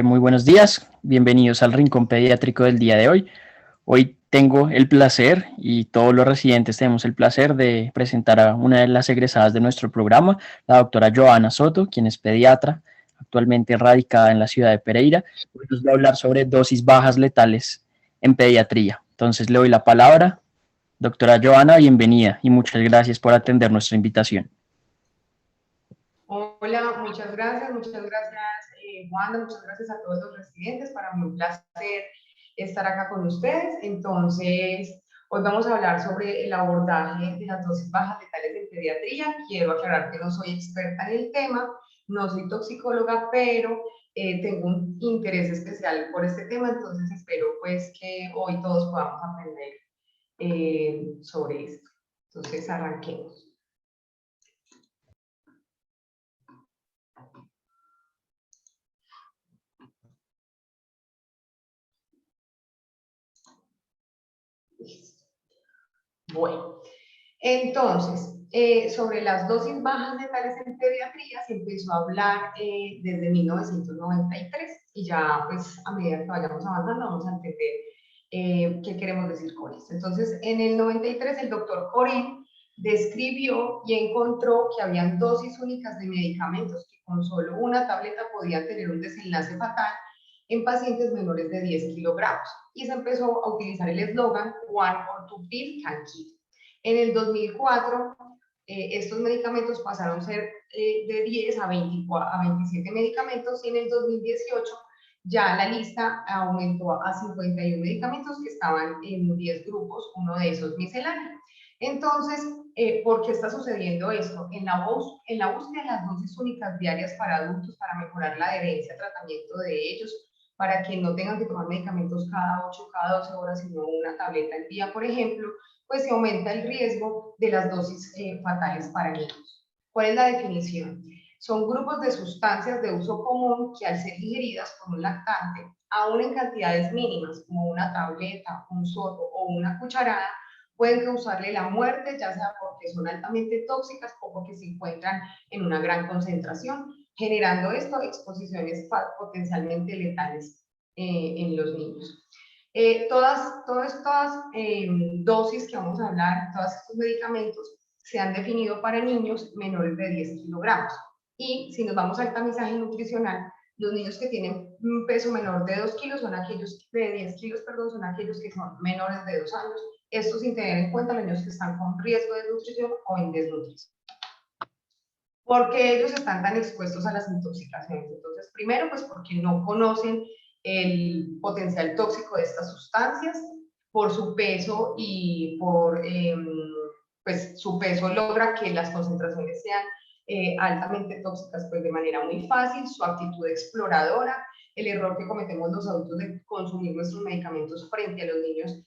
Muy buenos días, bienvenidos al Rincón Pediátrico del día de hoy. Hoy tengo el placer y todos los residentes tenemos el placer de presentar a una de las egresadas de nuestro programa, la doctora Joana Soto, quien es pediatra, actualmente radicada en la ciudad de Pereira. Hoy nos va a hablar sobre dosis bajas letales en pediatría. Entonces le doy la palabra. Doctora Joana, bienvenida y muchas gracias por atender nuestra invitación. Hola, muchas gracias Wanda, muchas gracias a todos los residentes. Para mí un placer estar acá con ustedes. Entonces, hoy vamos a hablar sobre el abordaje de las dosis bajas letales en pediatría. Quiero aclarar que no soy experta en el tema, no soy toxicóloga, pero tengo un interés especial por este tema, entonces espero pues que hoy todos podamos aprender sobre esto. Entonces, arranquemos. Bueno, entonces, sobre las dosis bajas letales en pediatría se empezó a hablar desde 1993 y ya pues a medida que vayamos avanzando vamos a entender qué queremos decir con esto. Entonces, en el 93 el doctor Corín describió y encontró que habían dosis únicas de medicamentos que con solo una tableta podían tener un desenlace fatal en pacientes menores de 10 kilogramos. Y se empezó a utilizar el eslogan One or Two Pill Can Kill. En el 2004, estos medicamentos pasaron a ser de 10 a 27 medicamentos y en el 2018 ya la lista aumentó a 51 medicamentos que estaban en 10 grupos, uno de esos misceláneo. Entonces, ¿por qué está sucediendo esto? En la búsqueda de las dosis únicas diarias para adultos para mejorar la adherencia, tratamiento de ellos, para que no tengan que tomar medicamentos cada 8, cada 12 horas, sino una tableta al día, por ejemplo, pues se aumenta el riesgo de las dosis fatales para niños. ¿Cuál es la definición? Son grupos de sustancias de uso común que al ser digeridas por un lactante, aún en cantidades mínimas, como una tableta, un sorbo o una cucharada, pueden causarle la muerte, ya sea porque son altamente tóxicas o porque se encuentran en una gran concentración, generando esto exposiciones potencialmente letales en los niños. Todas estas dosis que vamos a hablar, todos estos medicamentos, se han definido para niños menores de 10 kilogramos. Y si nos vamos al tamizaje nutricional, los niños que tienen un peso menor de 2 kilos son aquellos de 10 kilos, perdón, son aquellos que son menores de 2 años. Esto sin tener en cuenta los niños que están con riesgo de desnutrición o en desnutrición. ¿Por qué ellos están tan expuestos a las intoxicaciones? Entonces, primero, pues porque no conocen el potencial tóxico de estas sustancias, por su peso y por pues su peso logra que las concentraciones sean altamente tóxicas pues de manera muy fácil, su actitud exploradora, el error que cometemos los adultos de consumir nuestros medicamentos frente a los niños,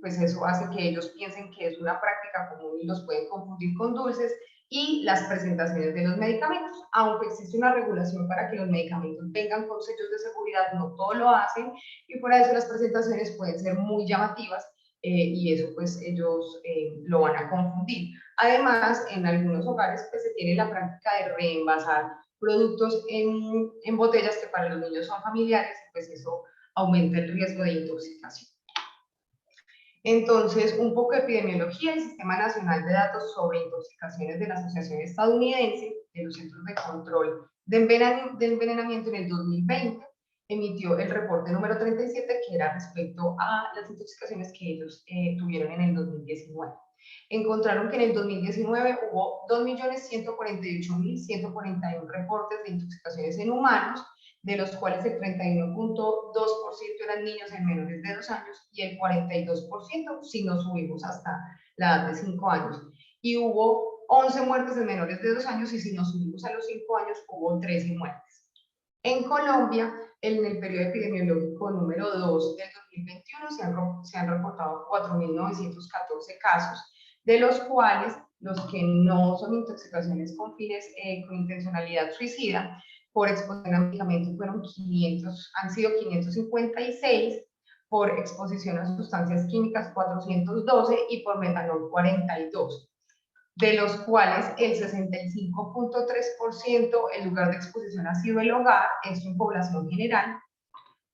pues eso hace que ellos piensen que es una práctica común y los pueden confundir con dulces, y las presentaciones de los medicamentos. Aunque existe una regulación para que los medicamentos vengan con sellos de seguridad, no todo lo hacen y por eso las presentaciones pueden ser muy llamativas y eso pues ellos lo van a confundir. Además, en algunos hogares pues se tiene la práctica de reenvasar productos en botellas que para los niños son familiares y pues eso aumenta el riesgo de intoxicación. Entonces, un poco de epidemiología. El Sistema Nacional de Datos sobre Intoxicaciones de la Asociación Estadounidense de los Centros de Control de Envenenamiento en el 2020 emitió el reporte número 37 que era respecto a las intoxicaciones que ellos tuvieron en el 2019. Encontraron que en el 2019 hubo 2.148.141 reportes de intoxicaciones en humanos, de los cuales el 31.2% eran niños en menores de 2 años y el 42% si nos subimos hasta la edad de 5 años. Y hubo 11 muertes en menores de 2 años y si nos subimos a los 5 años hubo 13 muertes. En Colombia, en el periodo epidemiológico número 2 del 2021 se han reportado 4.914 casos, de los cuales los que no son intoxicaciones con fines con intencionalidad suicida por exposición a medicamentos han sido 556, por exposición a sustancias químicas 412 y por metanol 42. de los cuales el 65.3% el lugar de exposición ha sido el hogar, esto en población general,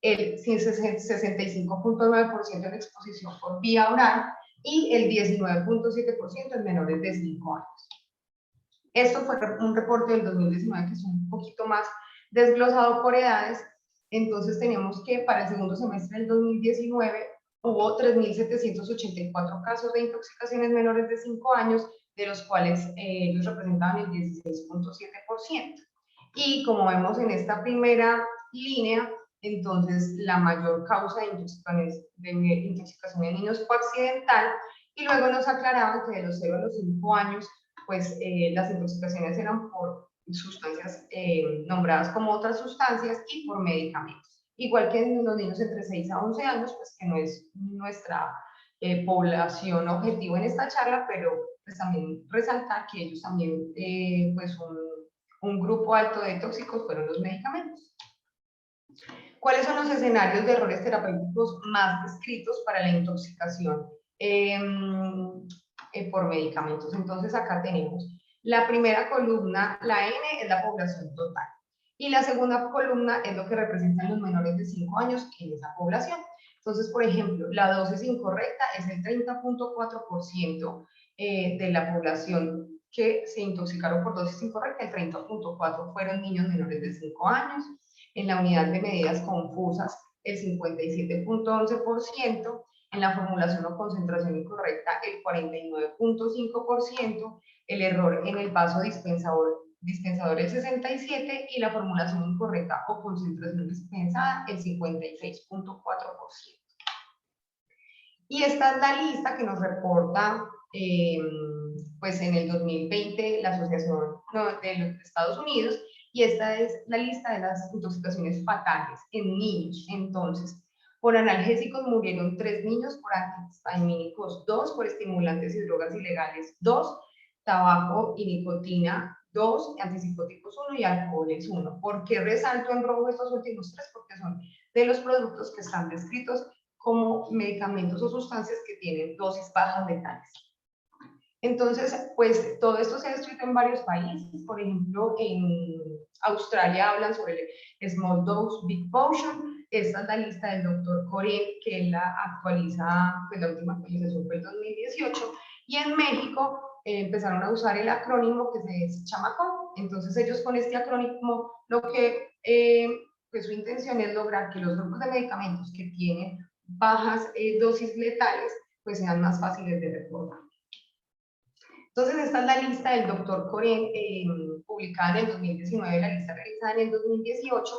el 65.9% en exposición por vía oral y el 19.7% en menores de 5 años. Esto fue un reporte del 2019 que es un poquito más desglosado por edades. Entonces tenemos que para el segundo semestre del 2019 hubo 3.784 casos de intoxicaciones menores de 5 años, de los cuales ellos representaban el 16.7%. Y como vemos en esta primera línea, entonces la mayor causa de intoxicación en niños fue accidental, y luego nos aclaraban que de los 0 a los 5 años, pues las intoxicaciones eran por sustancias nombradas como otras sustancias y por medicamentos. Igual que en los niños entre 6 a 11 años, pues que no es nuestra población objetivo en esta charla, pero pues también resaltar que ellos también, pues un grupo alto de tóxicos fueron los medicamentos. ¿Cuáles son los escenarios de errores terapéuticos más descritos para la intoxicación por medicamentos? Entonces acá tenemos la primera columna, la N es la población total, y la segunda columna es lo que representan los menores de 5 años en esa población. Entonces, por ejemplo, la dosis incorrecta es el 30.4% de la población que se intoxicaron por dosis incorrecta, el 30.4% fueron niños menores de 5 años. En la unidad de medidas confusas, el 57.11%, en la formulación o concentración incorrecta, el 49.5%, el error en el vaso dispensador el 67%, y la formulación incorrecta o concentración dispensada, el 56.4%. Y esta es la lista que nos reporta pues en el 2020 la Asociación de los Estados Unidos, y esta es la lista de las intoxicaciones fatales en niños. Entonces, por analgésicos murieron 3 niños, por antihistamínicos 2, por estimulantes y drogas ilegales 2, tabaco y nicotina 2, antipsicóticos 1 y alcoholes 1. ¿Por qué resalto en rojo estos últimos 3? Porque son de los productos que están descritos como medicamentos o sustancias que tienen dosis bajas letales. Entonces, pues todo esto se ha descrito en varios países. Por ejemplo, en Australia hablan sobre el Small Dose Big Potion. Esta es la lista del doctor Coren, que él la actualiza, pues la última actualización fue el 2018. Y en México empezaron a usar el acrónimo que es Chamacón. Entonces ellos con este acrónimo, lo que pues su intención es lograr que los grupos de medicamentos que tienen bajas dosis letales, pues sean más fáciles de recordar. Entonces, esta es la lista del doctor Coren, publicada en el 2019, la lista realizada en el 2018,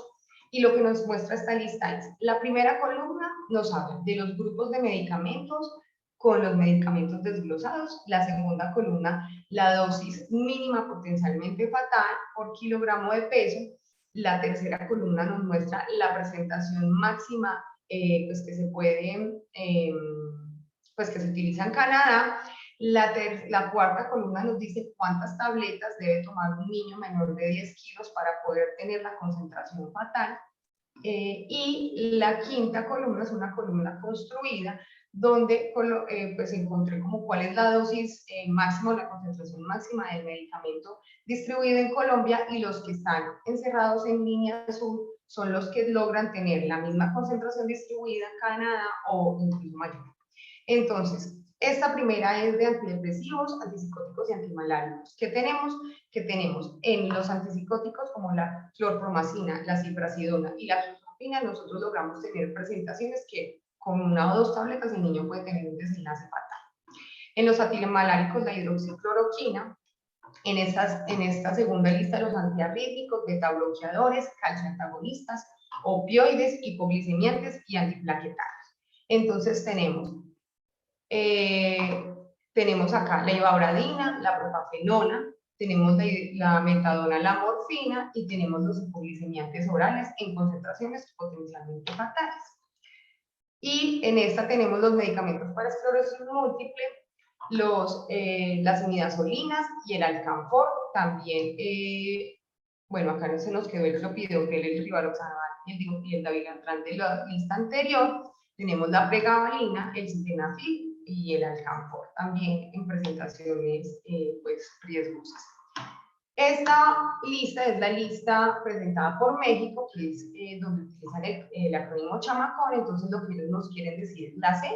y lo que nos muestra esta lista es, la primera columna nos habla de los grupos de medicamentos con los medicamentos desglosados, la segunda columna, la dosis mínima potencialmente fatal por kilogramo de peso, la tercera columna nos muestra la presentación máxima pues que se puede, pues que se utiliza en Canadá. La cuarta columna nos dice cuántas tabletas debe tomar un niño menor de 10 kilos para poder tener la concentración fatal. Y la quinta columna es una columna construida donde pues encontré como cuál es la dosis máxima o la concentración máxima del medicamento distribuido en Colombia, y los que están encerrados en línea azul son los que logran tener la misma concentración distribuida en Canadá o incluso mayor. Entonces, esta primera es de antidepresivos, antipsicóticos y antimaláricos. ¿Qué tenemos? Que tenemos en los antipsicóticos como la clorpromacina, la ciprasidona y la clozapina, nosotros logramos tener presentaciones que con 1 o 2 tabletas el niño puede tener un desenlace fatal. En los antimaláricos, la hidroxicloroquina. En esta segunda lista, los antiarrítmicos, beta-bloqueadores, calcio antagonistas, opioides, hipoglicemiantes y antiplaquetarios. Entonces tenemos acá la ivabradina, la propafenona, tenemos la metadona, la morfina, y tenemos los hipoglicemiantes orales en concentraciones potencialmente fatales. Y en esta tenemos los medicamentos para esclerosis múltiple, las imidazolinas y el alcanfor. También, bueno, acá no se nos quedó el clopidogrel, el rivaloxaban y el dabigatran de la lista anterior. Tenemos la pregabalina, el sildenafil, y el alcanfor, también en presentaciones pues riesgosas. Esta lista es la lista presentada por México, que es donde utilizan el acrónimo Chamacón. Entonces lo que ellos nos quieren decir, la C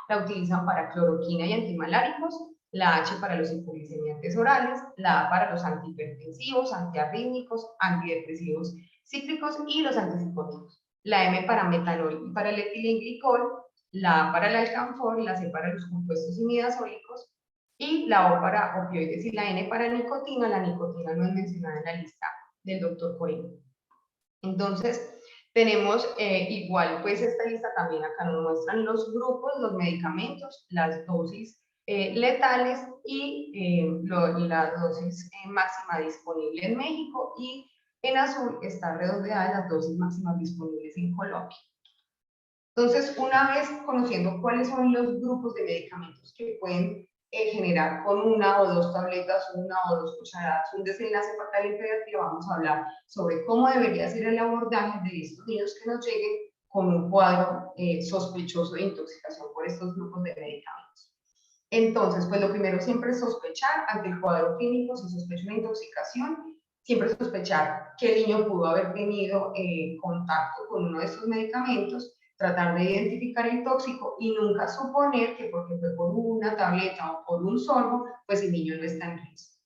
la utilizan para cloroquina y antimaláricos, la H para los hipoglicemiantes orales, la A para los antihipertensivos, antiarrítmicos, antidepresivos cítricos y los antipsicóticos, la M para metanol y para el etilenglicol, la A para el alcanfor, la C para los compuestos imidazólicos, y la O para opioides y la N para nicotina. La nicotina no es mencionada en la lista del doctor Corino. Entonces, tenemos igual, pues esta lista también acá nos muestran los grupos, los medicamentos, las dosis letales y la dosis máxima disponible en México, y en azul está redondeada las dosis máximas disponibles en Colombia. Entonces, una vez conociendo cuáles son los grupos de medicamentos que pueden generar con una o dos tabletas, una o dos cucharadas, un desenlace fatal en pediatría, vamos a hablar sobre cómo debería ser el abordaje de estos niños que nos lleguen con un cuadro sospechoso de intoxicación por estos grupos de medicamentos. Entonces, pues lo primero siempre es sospechar ante el cuadro clínico. Si sospecho una intoxicación, siempre sospechar que el niño pudo haber tenido contacto con uno de estos medicamentos, tratar de identificar el tóxico y nunca suponer que porque fue por una tableta o por un sorbo, pues el niño no está en riesgo.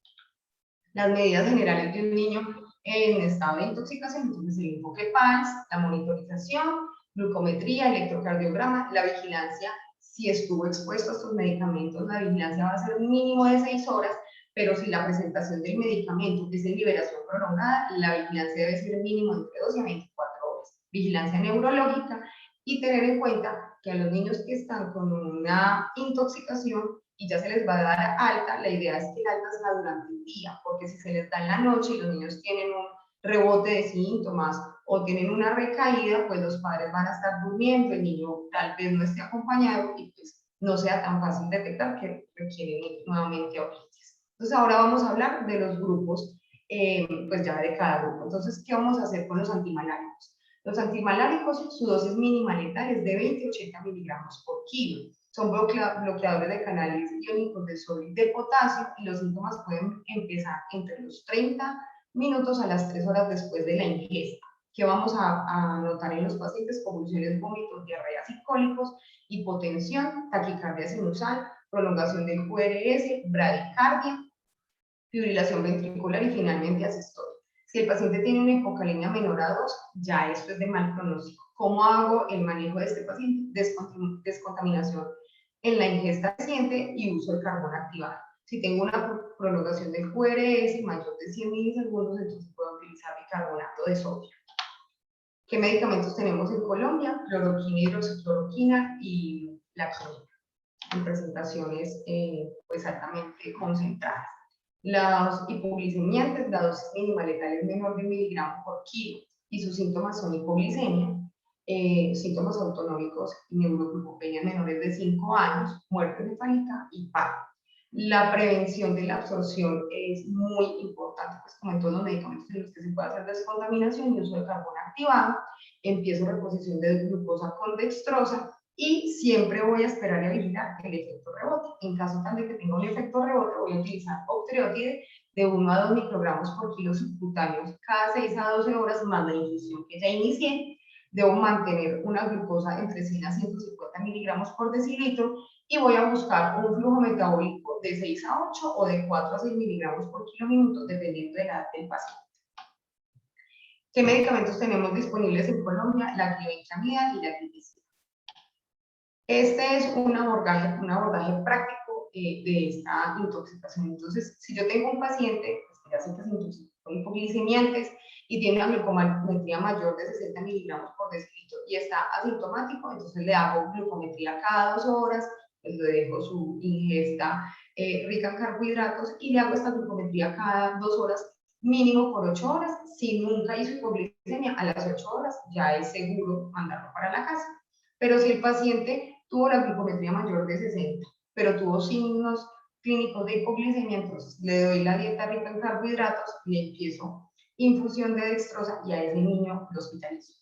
Las medidas generales de un niño en estado de intoxicación, entonces el enfoque PALS, la monitorización, glucometría, electrocardiograma, la vigilancia. Si estuvo expuesto a estos medicamentos, la vigilancia va a ser un mínimo de 6 horas, pero si la presentación del medicamento es en liberación prolongada, la vigilancia debe ser mínimo entre 12 a 24 horas. Vigilancia neurológica, y tener en cuenta que a los niños que están con una intoxicación y ya se les va a dar alta, la idea es que el alta sea durante el día, porque si se les da en la noche y los niños tienen un rebote de síntomas o tienen una recaída, pues los padres van a estar durmiendo, el niño tal vez no esté acompañado y pues no sea tan fácil detectar que requieren nuevamente urgencias. Entonces ahora vamos a hablar de los grupos, pues ya de cada grupo. Entonces, ¿qué vamos a hacer con los antimaláricos? Los antimaláricos, su dosis mínima letal es de 20 a 80 miligramos por kilo. Son bloqueadores de canales iónicos de sodio y de potasio, y los síntomas pueden empezar entre los 30 minutos a las 3 horas después de la ingesta. ¿Qué vamos a notar en los pacientes? Convulsiones, vómitos, diarreas y cólicos, hipotensión, taquicardia sinusal, prolongación del QRS, bradicardia, fibrilación ventricular y finalmente asistolia. Si el paciente tiene una hipocalemia menor a 2, ya esto es de mal pronóstico. ¿Cómo hago el manejo de este paciente? Descontaminación en la ingesta reciente y uso de carbón activado. Si tengo una prolongación del QRS mayor de 100 milisegundos, entonces puedo utilizar bicarbonato de sodio. ¿Qué medicamentos tenemos en Colombia? Cloroquina, hidroxicloroquina y la química, en presentaciones pues altamente concentradas. Los hipoglicemiantes, la dosis mínima letal es menor de 1 miligramo por kilo y sus síntomas son hipoglicemia, síntomas autonómicos y neuroglucopenia menores de 5 años, muerte cefálica y paro. La prevención de la absorción es muy importante, pues como en todos los medicamentos en los que se puede hacer descontaminación y uso de carbón activado. Empiezo reposición de glucosa con dextrosa y siempre voy a esperar y a vigilar el efecto rebote. En caso tal de que tenga un efecto rebote, voy a utilizar octreotide de 1 a 2 microgramos por kilo subcutáneos cada 6 a 12 horas más la infusión que ya inicié. Debo mantener una glucosa entre 100 a 150 miligramos por decilitro y voy a buscar un flujo metabólico de 6 a 8 o de 4 a 6 miligramos por kilo minuto, dependiendo de la edad del paciente. ¿Qué medicamentos tenemos disponibles en Colombia? La glibenclamida y la glipizida. Este es un abordaje práctico de esta intoxicación. Entonces, si yo tengo un paciente que ya se intoxicó con hipoglicemiantes y tiene una glucometría mayor de 60 miligramos por decilitro y está asintomático, entonces le hago glucometría cada 2 horas, pues le dejo su ingesta rica en carbohidratos y le hago esta glucometría cada 2 horas, mínimo por 8 horas. Si nunca hizo hipoglicemia, a las 8 horas ya es seguro mandarlo para la casa. Pero si el paciente tuvo la glucometría mayor de 60, pero tuvo signos clínicos de hipoglicemia, entonces le doy la dieta rica en carbohidratos, le empiezo infusión de dextrosa y a ese niño lo hospitalizo.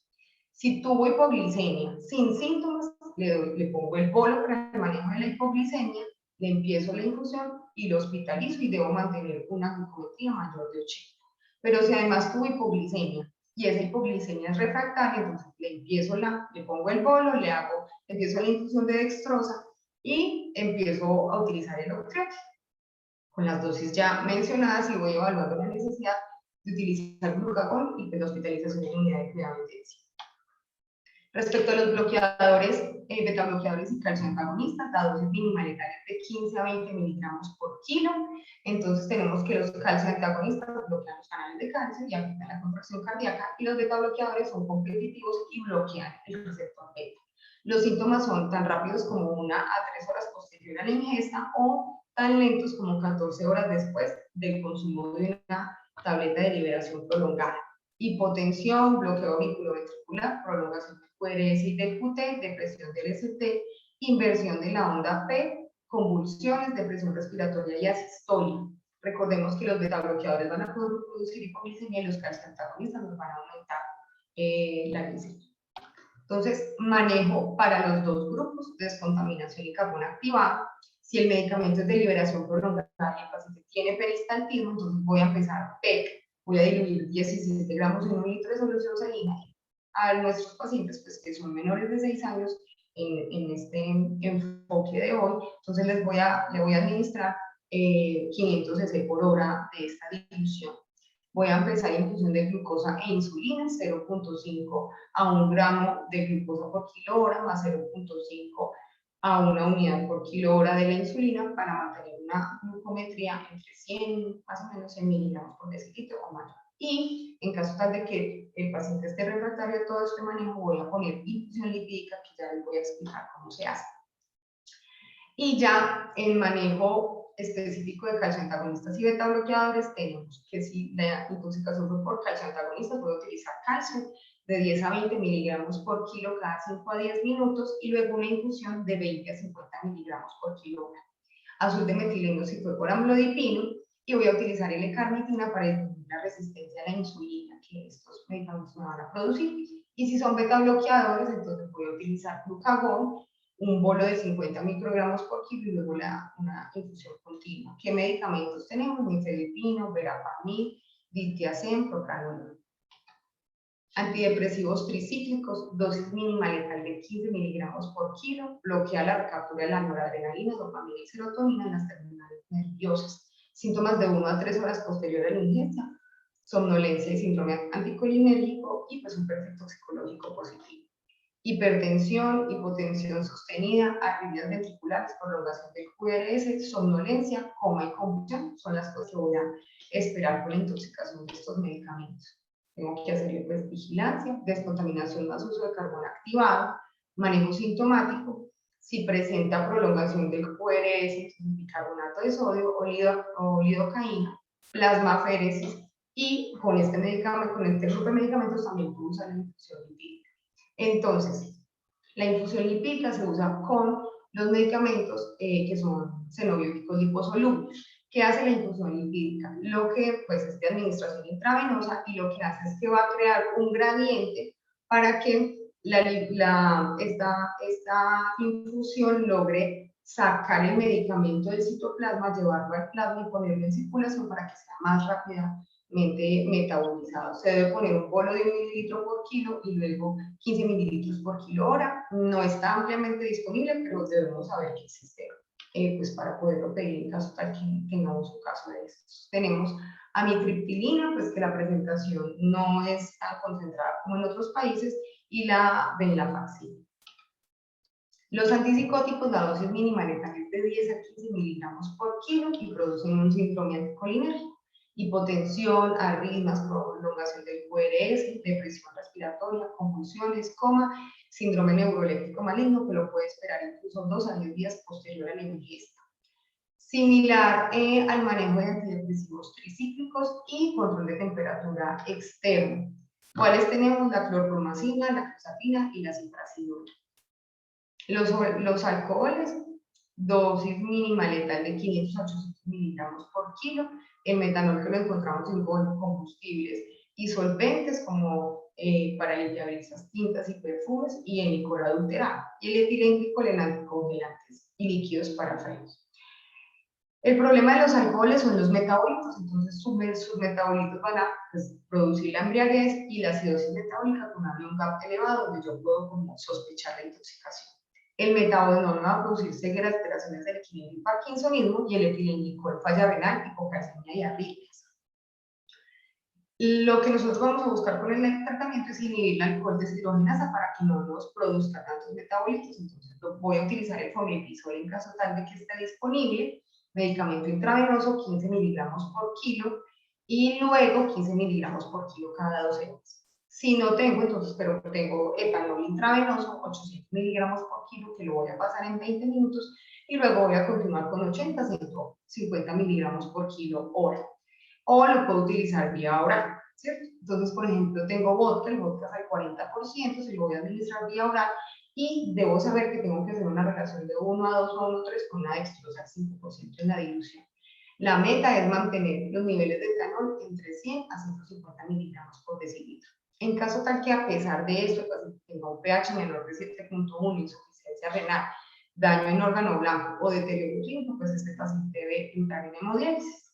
Si tuvo hipoglicemia sin síntomas, le pongo el bolo para el manejo de la hipoglicemia, le empiezo la infusión y lo hospitalizo y debo mantener una glucometría mayor de 80. Pero si además tuvo hipoglicemia y esa hipoglicemia es refractaria, entonces le pongo el bolo, empiezo la infusión de dextrosa y empiezo a utilizar el octreotide con las dosis ya mencionadas y voy evaluando la necesidad de utilizar glucagón y la hospitalización en unidad de cuidado intensivo. Respecto a los bloqueadores, beta-bloqueadores y calcio antagonistas, la dosis mínima letal es de 15 a 20 miligramos por kilo. Entonces tenemos que los calcio antagonistas bloquean los canales de calcio y afectan la contracción cardíaca, y los beta-bloqueadores son competitivos y bloquean el receptor beta. Los síntomas son tan rápidos como 1 a 3 horas posterior a la ingesta o tan lentos como 14 horas después del consumo de una tableta de liberación prolongada. Hipotensión, bloqueo auriculoventricular, prolongación del QRS y del QT, depresión del ST, inversión de la onda P, convulsiones, depresión respiratoria y asistolia. Recordemos que los beta-bloqueadores van a producir hipoglicemia y los calcioantagonistas nos van a aumentar la glicemia. Entonces, manejo para los dos grupos, descontaminación y carbón activado. Si el medicamento es de liberación prolongada y el paciente tiene peristaltismo, entonces voy a empezar PEC, voy a diluir 17 gramos en 1 litro de solución salina a nuestros pacientes pues, que son menores de 6 años en este enfoque de hoy. Entonces le voy a administrar 500 cc por hora de esta dilución. Voy a empezar infusión de glucosa e insulina, 0.5 a 1 gramo de glucosa por kilo hora, más 0.5 a 1 unidad por kilo hora de la insulina, para mantener una glucometría entre 100, más o menos 100 miligramos por decilitro o mayor. Y en caso tal de que el paciente esté refractario a todo este manejo, voy a poner infusión lipídica, que ya les voy a explicar cómo se hace. Y ya el manejo específico de calcio antagonistas y beta bloqueadores, tenemos que si la intoxicación fue por calcio antagonistas, voy a utilizar calcio de 10 a 20 miligramos por kilo cada 5 a 10 minutos y luego una infusión de 20 a 50 miligramos por kilo hora. Azul de metileno si fue por amlodipino, y voy a utilizar L-carnitina para disminuir la resistencia a la insulina que estos medicamentos me van a producir. Y si son beta bloqueadores, entonces voy a utilizar glucagón, un bolo de 50 microgramos por kilo y luego una infusión continua. ¿Qué medicamentos tenemos? Nifedipino, verapamil, diltiazem, propranolol. Antidepresivos tricíclicos, dosis mínima letal de 15 miligramos por kilo, bloquea la recaptura de la noradrenalina, dopamina y serotonina en las terminales nerviosas. Síntomas de 1 a 3 horas posterior a la ingesta, somnolencia y síndrome anticolinérgico y pues un perfil toxicológico positivo. Hipertensión, hipotensión sostenida, arritmias ventriculares, prolongación del QRS, somnolencia, coma y convulsión son las cosas que voy a esperar por la intoxicación de estos medicamentos. Tengo que hacerle pues vigilancia, descontaminación más uso de carbón activado, manejo sintomático, si presenta prolongación del QRS, bicarbonato de sodio o lidocaína, plasmaféresis, y con este medicamento, con este grupo de medicamentos también puedo usar la infusión lipídica. Entonces, la infusión lipídica se usa con los medicamentos que son xenobióticos liposolubles. ¿Qué hace la infusión lipídica? Lo que pues es de administración intravenosa, y lo que hace es que va a crear un gradiente para que esta infusión logre sacar el medicamento del citoplasma, llevarlo al plasma y ponerlo en circulación para que sea más rápidamente metabolizado. Se debe poner un bolo de 1 mililitro por kilo y luego 15 mililitros por kilo hora. No está ampliamente disponible, pero debemos saber que existe pues para poderlo pedir en caso tal que tengamos un caso de estos. Tenemos amitriptilina, pues que la presentación no es tan concentrada como en otros países, y la venlafaxina. Los antipsicóticos, la dosis mínima letal es de 10 a 15 miligramos por kilo y producen un síndrome anticolinérgico. Hipotensión, arritmias, prolongación del QRS, depresión respiratoria, convulsiones, coma, síndrome neuroléptico maligno, que lo puede esperar incluso 2 a 10 días posterior a la ingesta. Similar al manejo de antidepresivos tricíclicos y control de temperatura externo. ¿Cuáles tenemos? La clorpromazina, la clozapina y la ciprasidona. Los alcoholes, dosis mínima letal de 500 a 800 miligramos por kilo. El metanol, que lo encontramos en combustibles y solventes como para limpiabrisas, tintas y perfumes, y el licor adulterado, y el etilenglicol en anticongelantes y líquidos para frenos. El problema de los alcoholes son los metabolitos, entonces sus metabolitos van a pues, producir la embriaguez y la acidosis metabólica con un gap elevado donde yo puedo como sospechar la intoxicación. El metabolón va a producir ceguera, alteraciones del equilibrio y parkinsonismo, y el etilenglicol falla renal, hipocalcemia y arritmias. Lo que nosotros vamos a buscar con el tratamiento es inhibir la alcohol deshidrogenasa para que no nos produzca tantos metabolitos. Entonces voy a utilizar el fomepizol en caso tal de que esté disponible, medicamento intravenoso 15 miligramos por kilo, y luego 15 miligramos por kilo cada 12 horas. Si no tengo, entonces, pero tengo etanol intravenoso 800 miligramos por kilo, que lo voy a pasar en 20 minutos, y luego voy a continuar con 80, 150 miligramos por kilo hora. O lo puedo utilizar vía oral, ¿cierto? Entonces, por ejemplo, tengo vodka, el vodka es al 40%, se lo voy a administrar vía oral, y debo saber que tengo que hacer una relación de 1 a 2 o 1 a 3 con una dextrosa al 5% en la dilución. La meta es mantener los niveles de etanol entre 100 a 150 miligramos por decilitro. En caso tal que a pesar de esto, pues, tenga un pH menor de 7.1, insuficiencia renal, daño en órgano blanco o deterioro clínico, pues este paciente debe entrar en hemodiálisis.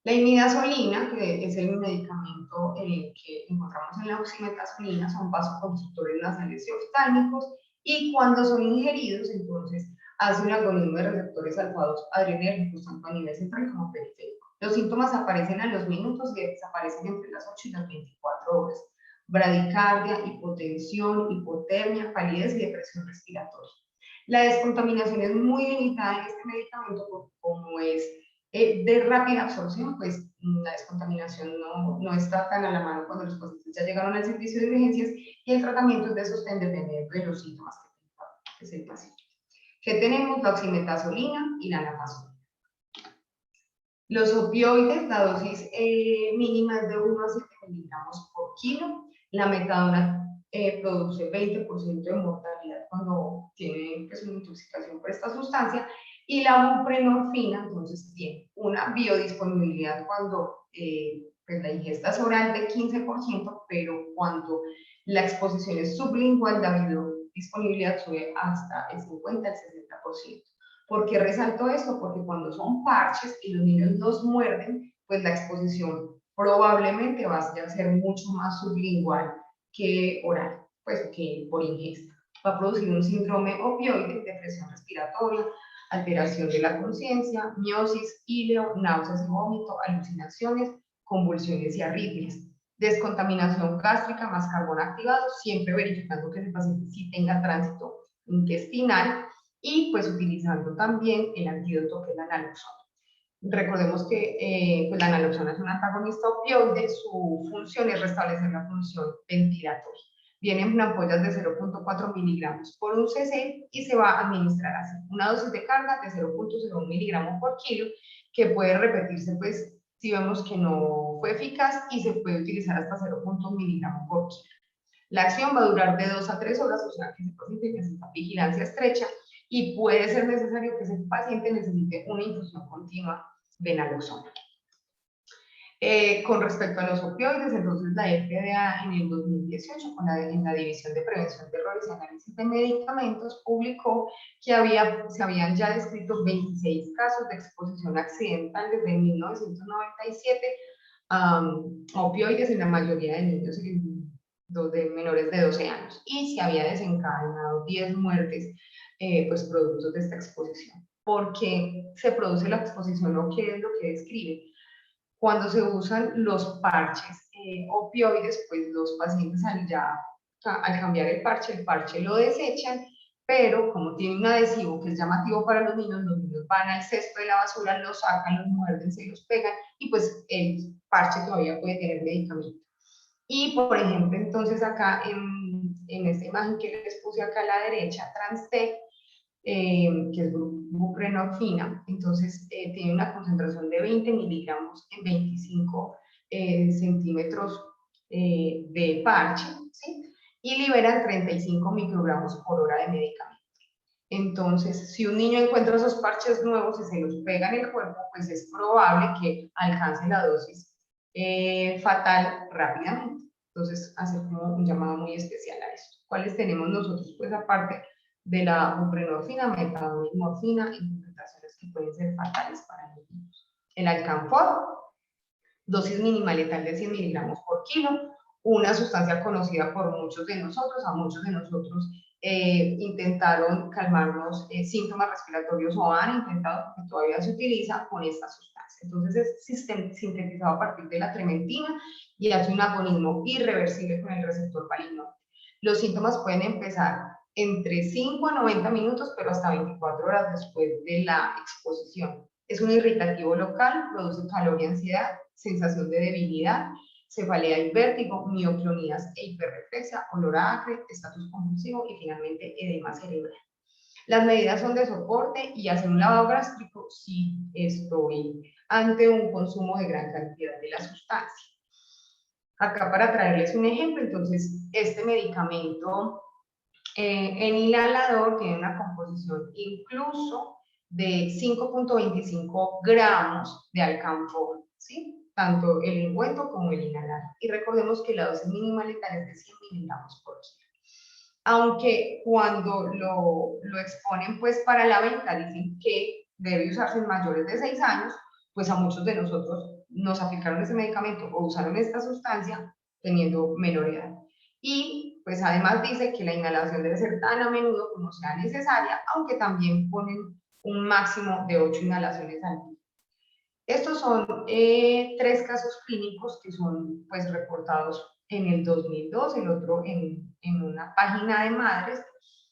La imidazolina, que es el medicamento que encontramos en la oximetazolina, son vasoconstrictores nasales y oftálmicos, y cuando son ingeridos, entonces hace un agonismo de receptores alfa-2 adrenérgicos, tanto a nivel central como periférico. Los síntomas aparecen a los minutos y desaparecen entre las 8 y las 24 horas. Bradicardia, hipotensión, hipotermia, palidez y depresión respiratoria. La descontaminación es muy limitada en este medicamento, como es de rápida absorción, pues la descontaminación no está tan a la mano cuando los pacientes ya llegaron al servicio de urgencias, y el tratamiento es de sostén dependiendo de los síntomas que es el paciente. ¿Qué tenemos? La oximetazolina y la nafazolina. Los opioides, la dosis mínima es de 1 a 7 miligramos por kilo. La metadona produce 20% de mortalidad cuando tiene pues, una intoxicación por esta sustancia, y la buprenorfina entonces tiene una biodisponibilidad cuando pues, la ingesta es oral de 15%, pero cuando la exposición es sublingual, la biodisponibilidad sube hasta el 50 al 60%. ¿Por qué resalto esto? Porque cuando son parches y los niños los muerden, pues la exposición probablemente va a ser mucho más sublingual que oral, pues que por ingesta. Va a producir un síndrome opioide, depresión respiratoria, alteración de la conciencia, miosis, híleo, náuseas y vómito, alucinaciones, convulsiones y arritmias. Descontaminación gástrica más carbón activado, siempre verificando que el paciente sí tenga tránsito intestinal, y pues utilizando también el antídoto que es la naloxona. Recordemos que pues, la naloxona es un antagonista opioide, su función es restablecer la función ventilatoria. Vienen en ampollas de 0.4 miligramos por un cc y se va a administrar así, una dosis de carga de 0.01 miligramos por kilo, que puede repetirse pues si vemos que no fue eficaz, y se puede utilizar hasta 0.1 miligramos por kilo. La acción va a durar de 2 a 3 horas, o sea que ese paciente necesita vigilancia estrecha, y puede ser necesario que ese paciente necesite una infusión continua de naloxona. Con respecto a los opioides, entonces la FDA en el 2018, en la División de Prevención de Errores y Análisis de Medicamentos, publicó que se habían ya descrito 26 casos de exposición accidental desde 1997 a opioides en la mayoría de niños de menores de 12 años, y se había desencadenado 10 muertes pues productos de esta exposición. ¿Por qué se produce la exposición o qué es lo que describe? Cuando se usan los parches opioides, pues los pacientes al cambiar el parche lo desechan, pero como tiene un adhesivo que es llamativo para los niños van al cesto de la basura, lo sacan, los muerden, se los pegan, y pues el parche todavía puede tener medicamento. Y por ejemplo, entonces acá en esta imagen que les puse acá a la derecha, Transtec, que es buprenorfina, entonces tiene una concentración de 20 miligramos en 25 centímetros de parche, ¿sí? Y liberan 35 microgramos por hora de medicamento. Entonces, si un niño encuentra esos parches nuevos y se los pega en el cuerpo, pues es probable que alcance la dosis fatal rápidamente. Entonces, hacer como un llamado muy especial a esto. ¿Cuáles tenemos nosotros? Pues aparte de la buprenorfina, metadona y morfina, en concentraciones que pueden ser fatales para los niños. El alcanfor, dosis mínima letal de 100 miligramos por kilo, una sustancia conocida por muchos de nosotros. A muchos de nosotros intentaron calmarnos síntomas respiratorios o han intentado, porque todavía se utiliza con esta sustancia. Entonces es sintetizado a partir de la trementina y hace un agonismo irreversible con el receptor valinor. Los síntomas pueden empezar entre 5 a 90 minutos, pero hasta 24 horas después de la exposición. Es un irritativo local, produce calor y ansiedad, sensación de debilidad, cefalea y vértigo, mioclonías e hiperreflexia, olor a acre, estatus convulsivo y finalmente edema cerebral. Las medidas son de soporte y hacer un lavado gástrico si estoy ante un consumo de gran cantidad de la sustancia. Acá para traerles un ejemplo, entonces este medicamento en inhalador tiene una composición incluso de 5.25 gramos de alcanfor, ¿sí? Tanto el ungüento como el inhalador. Y recordemos que la dosis mínima letal es de 100 miligramos por kilo. Aunque cuando lo exponen pues para la venta dicen que debe usarse en mayores de 6 años, pues a muchos de nosotros nos aplicaron ese medicamento o usaron esta sustancia teniendo menor edad. Y pues además dice que la inhalación debe ser tan a menudo como sea necesaria, aunque también ponen un máximo de 8 inhalaciones al día. Estos son 3 casos clínicos que son pues reportados en el 2002, el otro en una página de madres,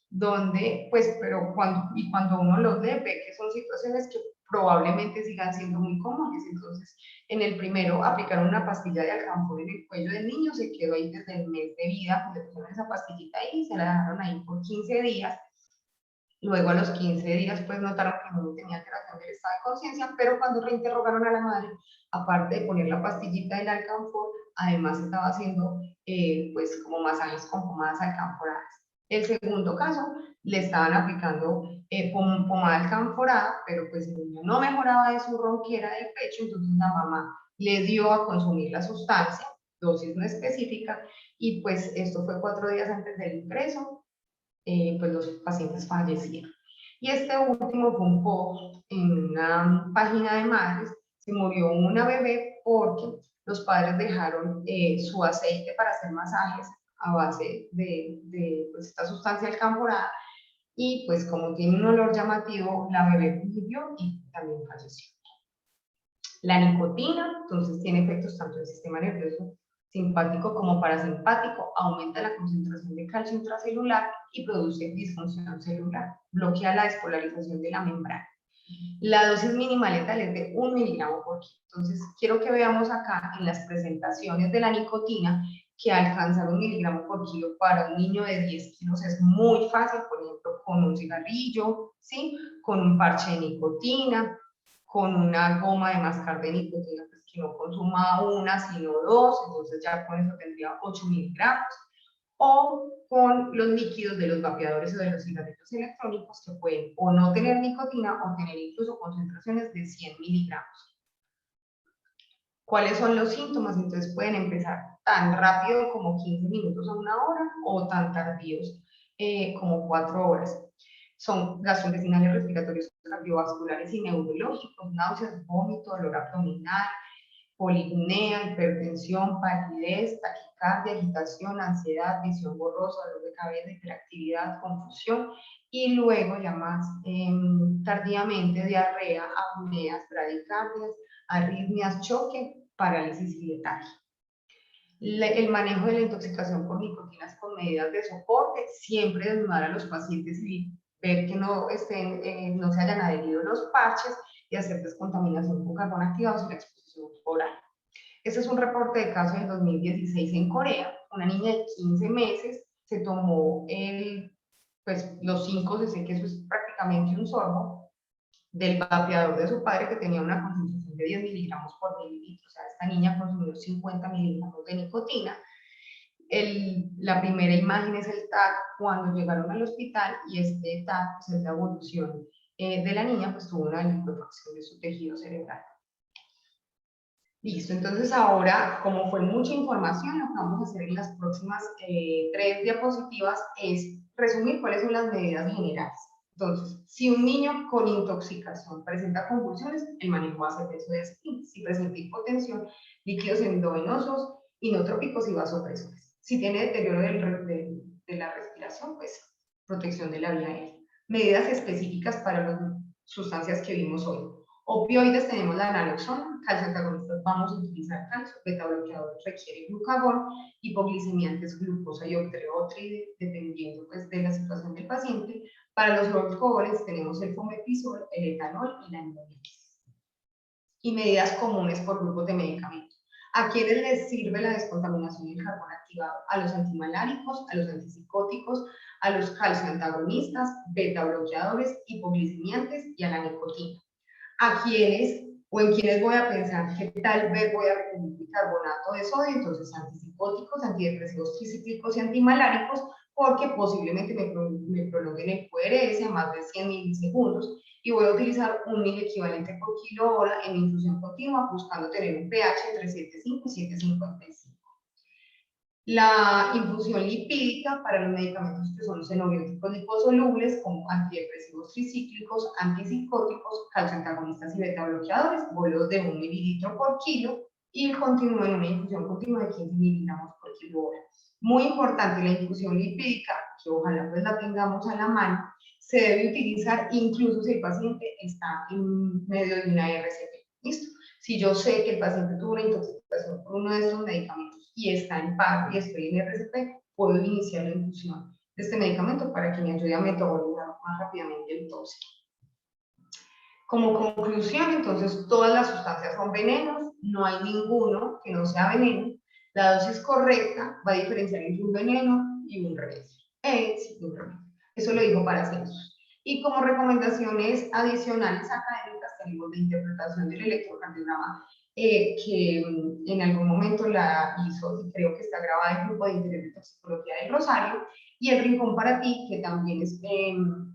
donde pues, pero cuando uno los lee, ve que son situaciones que probablemente sigan siendo muy comunes. Entonces, en el primero aplicaron una pastilla de alcanfor en el cuello del niño, se quedó ahí desde el mes de vida, pues le pusieron esa pastillita ahí, se la dejaron ahí por 15 días. Luego a los 15 días pues notaron que no tenía alteración del estado de conciencia, pero cuando reinterrogaron a la madre, aparte de poner la pastillita del alcanfor, además estaba haciendo pues como masajes con pomadas alcanforadas. El segundo caso, le estaban aplicando pomada alcanforada, pero pues el niño no mejoraba de su ronquera del pecho, entonces la mamá le dio a consumir la sustancia, dosis no específica, y pues esto fue 4 días antes del ingreso. Pues los pacientes fallecieron. Y este último fue un post en una página de madres, se murió una bebé porque los padres dejaron su aceite para hacer masajes a base de pues, esta sustancia alcanforada, y pues como tiene un olor llamativo, la bebé vivió y también falleció. La nicotina, entonces, tiene efectos tanto en el sistema nervioso simpático como parasimpático, aumenta la concentración de calcio intracelular y produce disfunción celular, bloquea la despolarización de la membrana. La dosis mínima letal es de 1 miligramo por kilo. Entonces, quiero que veamos acá en las presentaciones de la nicotina que alcanzar 1 miligramo por kilo para un niño de 10 kilos es muy fácil, por ejemplo, con un cigarrillo, ¿sí? Con un parche de nicotina, con una goma de mascar de nicotina, pues que no consuma una, sino 2, entonces ya con eso tendría 8 miligramos, o con los líquidos de los vapeadores o de los cigarrillos electrónicos que pueden o no tener nicotina o tener incluso concentraciones de 100 miligramos. ¿Cuáles son los síntomas? Entonces pueden empezar tan rápido como 15 minutos a 1 hora o tan tardíos como 4 horas. Son gastrointestinales, respiratorios, cardiovasculares y neurológicos, náuseas, vómito, dolor abdominal, polipnea, hipertensión, palidez, taquicardia, agitación, ansiedad, visión borrosa, dolor de cabeza, hiperactividad, confusión, y luego ya más tardíamente diarrea, apneas, bradicardias, arritmias, choque, parálisis y letargia. El manejo de la intoxicación por nicotinas con medidas de soporte, siempre desnudar a los pacientes y ver que no se hayan adherido los parches y hacer descontaminación con carbón activado y la exposición oral. Este es un reporte de caso del 2016 en Corea. Una niña de 15 meses se tomó pues, los 5 cc, que eso es prácticamente un sorbo, del vapeador de su padre, que tenía una concentración de 10 miligramos por mililitro. O sea, esta niña consumió 50 miligramos de nicotina. La primera imagen es el TAC cuando llegaron al hospital, y este TAC pues, es la evolución de la niña, pues tuvo una liquefacción de su tejido cerebral. Listo, entonces ahora, como fue mucha información, lo que vamos a hacer en las próximas 3 diapositivas es resumir cuáles son las medidas generales. Entonces, si un niño con intoxicación presenta convulsiones, el manejo va a ser benzodiazepina. Si presenta hipotensión, líquidos endovenosos, inotrópicos y vasopresores. Si tiene deterioro de la respiración, pues protección de la vía aérea. Medidas específicas para las sustancias que vimos hoy. Opioides tenemos la naloxona, calcio antagonistas vamos a utilizar calcio, beta bloqueadores requiere glucagón, hipoglicemiantes glucosa y octreotride, dependiendo pues de la situación del paciente. Para los alcoholes tenemos el fomepizol, el etanol y la neolitis. Y medidas comunes por grupos de medicamentos. ¿A quiénes les sirve la descontaminación del carbón activado? A los antimaláricos, a los antipsicóticos, a los calcio antagonistas, beta bloqueadores, hipoglicemiantes y a la nicotina. ¿A quiénes o en quiénes voy a pensar que tal vez voy a requerir bicarbonato de sodio? Entonces, antipsicóticos, antidepresivos tricíclicos y antimaláricos, porque posiblemente me prolonguen el QRS a más de 100 milisegundos y voy a utilizar un mil equivalente por kilo hora en infusión continua, buscando tener un pH entre 7,5 y 7,55. La infusión lipídica para los medicamentos que son xenobióticos liposolubles, como antidepresivos tricíclicos, antipsicóticos, calcio antagonistas y beta bloqueadores, bolos de 1 mililitro por kilo, y continúa en una infusión continua de 15 miligramos por kilo hora. Muy importante, la infusión lipídica, que ojalá pues la tengamos a la mano, se debe utilizar incluso si el paciente está en medio de una RCP. ¿Listo? Si yo sé que el paciente tuvo una intoxicación por uno de estos medicamentos y está en paro y estoy en RCP, puedo iniciar la infusión de este medicamento para que me ayude a metabolizar más rápidamente el tóxico. Como conclusión, entonces, todas las sustancias son venenos, no hay ninguno que no sea veneno. La dosis correcta va a diferenciar entre un veneno y un remedio. Eso lo dijo Paracelsus. Y como recomendaciones adicionales académicas tenemos la interpretación del electrocardiograma, que en algún momento la hizo, y creo que está grabada en el grupo de interés de toxicología del Rosario, y el Rincón para Ti, que también es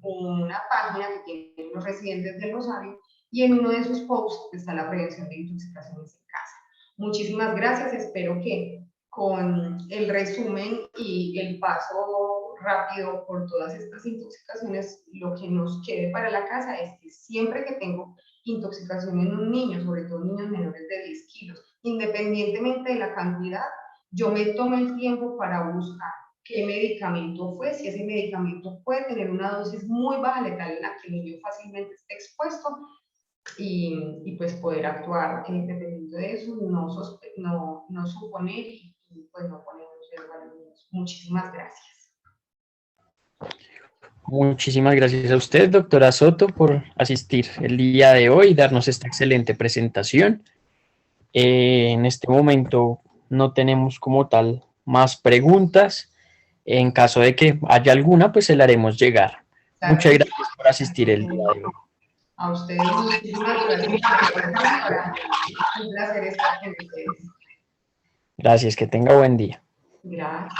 una página que tienen los residentes del Rosario, y en uno de sus posts está la prevención de intoxicaciones en casa. Muchísimas gracias, espero que con el resumen y el paso rápido por todas estas intoxicaciones, lo que nos quede para la casa es que siempre que tengo intoxicación en un niño, sobre todo niños menores de 10 kilos, independientemente de la cantidad, yo me tomo el tiempo para buscar qué medicamento fue, si ese medicamento puede tener una dosis muy baja letal en la que el niño fácilmente esté expuesto, y pues poder actuar dependiendo de eso, no suponer y pues no ponernos riesgo a los niños. Muchísimas gracias. Muchísimas gracias a usted, doctora Soto, por asistir el día de hoy y darnos esta excelente presentación. En este momento no tenemos como tal más preguntas. En caso de que haya alguna, pues se la haremos llegar. Muchas gracias por asistir el día de hoy. A ustedes muchísimas gracias por invitarme. Para mí un placer estar con ustedes. Gracias, que tenga buen día. Gracias.